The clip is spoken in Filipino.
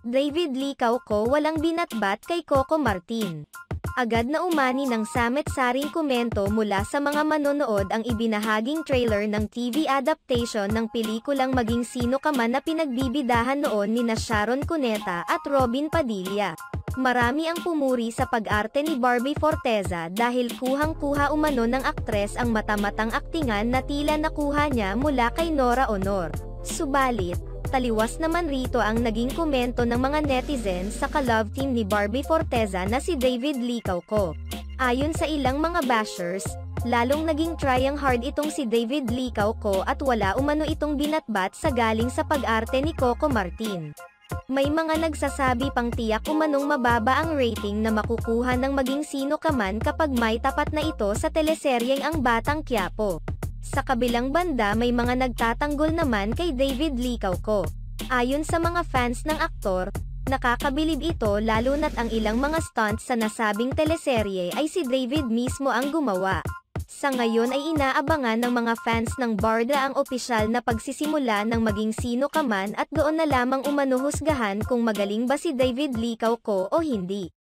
David Lee Cauco walang binatbat kay Coco Martin. Agad na umani ng samit-saring komento mula sa mga manonood ang ibinahaging trailer ng TV adaptation ng pelikulang Maging Sino Ka Man na pinagbibidahan noon nina Sharon Cuneta at Robin Padilla. Marami ang pumuri sa pag-arte ni Barbie Forteza dahil kuhang-kuha umano ng aktres ang mata-matang aktingan na tila nakuha niya mula kay Nora Honor. Subalit, taliwas naman rito ang naging komento ng mga netizens sa ka-love team ni Barbie Forteza na si David Lee Cauco. Ayon sa ilang mga bashers, lalong naging trying hard itong si David Lee Cauco at wala umano itong binatbat sa galing sa pag-arte ni Coco Martin. May mga nagsasabi pang tiyak umanong mababa ang rating na makukuha ng Maging Sino Ka Man kapag may tapat na ito sa teleseryeng Ang Batang Quiapo. Sa kabilang banda may mga nagtatanggol naman kay David Lee Cauco. Ayon sa mga fans ng aktor, nakakabilib ito lalo na't ang ilang mga stunts sa nasabing teleserye ay si David mismo ang gumawa. Sa ngayon ay inaabangan ng mga fans ng Barda ang opisyal na pagsisimula ng Maging Sino Ka Man at doon na lamang umano husgahan kung magaling ba si David Lee Cauco o hindi.